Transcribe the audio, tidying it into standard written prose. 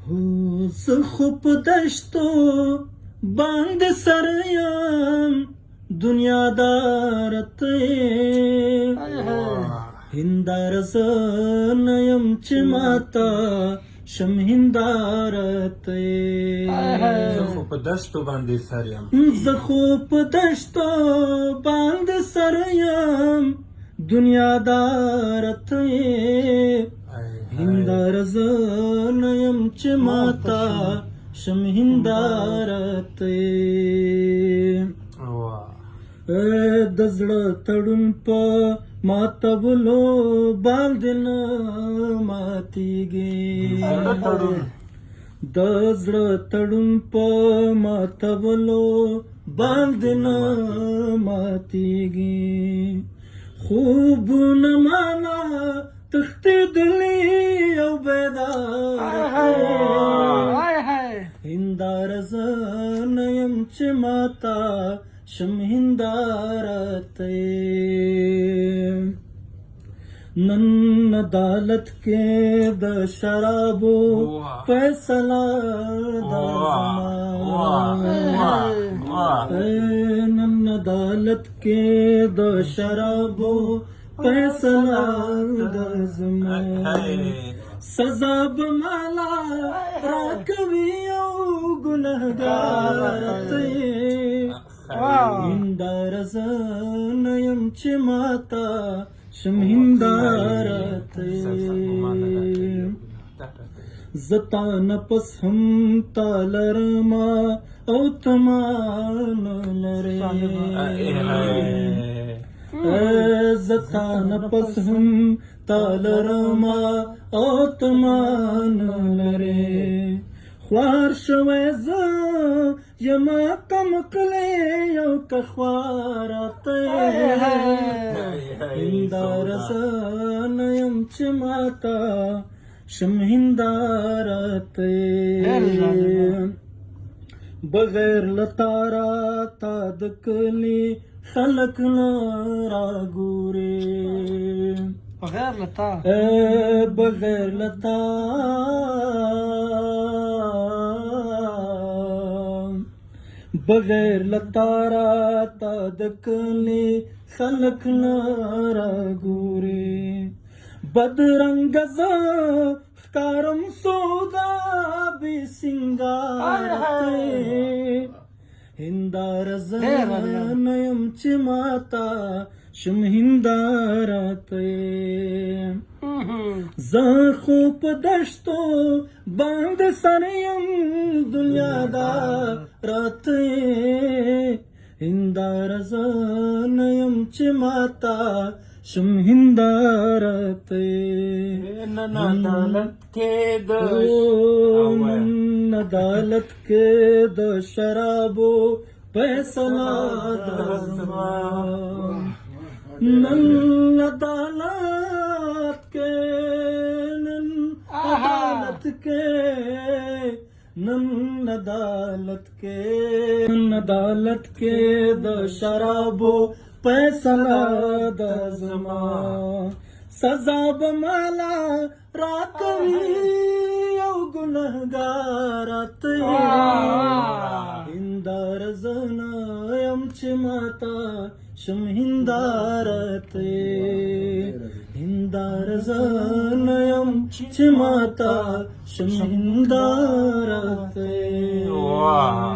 هو زه خو په دشتو باندې سره یم دنیادار ته هنداره زه نه یم چې ماته شم هنداره ته زه خو په دشتو باندې سر یم زه خو په دشتو باندې سره یم دنیادار ته هنداره زه نه یم چې ماته شم هنداره ته د زړه تړون په ماتولو باندې نه ماتېږي د زړه تړون په ماتولو باندې نه ماتېږي خوبونه مانا تښتېدلي او بیداره هنداره زه نه یم چې ماته شم هنداره ته نن عدالت کې د شرابو فیصله دا زما نن عدالت کې د شرابو فیصله دا زما سزا به مالا راکوي او ګنهګار ته هنداره زه نه یم چې ماته شم هنداره ته زه تا نه پس هم تا لرمه او ته ما نه لرې زه تا نه پس هم تا لرمه او ته ما نه لرې خوار شوی زه یما کم کلی یو که خواره ته هنداره زه نه یم چې ماته شم هنداره ته بغیر له تاره تا د کلي خلک نه راګورې بغیر له تا بغیر لتارا تا د کلی خلک نه راګوري بدرنګ زه ښکارم سودا بې سینګار ته هنداره زه نه یم چې ماته شم هنداره ته زه خو په دشتو باندې سر یم دنیادار ته هنداره زه نه یم چې ماته شم هنداره ته نن عدالت کې د نن عدالت کې د شرابو فیصله دا زما نن عدالت کې نن عدالت کې نن عدالت کې نن عدالت کې د شرابو فیصله دا زما سزا به مالا راکوي او ګنهګار ته هنداره زه نه یم چې ماته شم هنداره ته هنداره زه نه یم چې ماته شم هنداره ته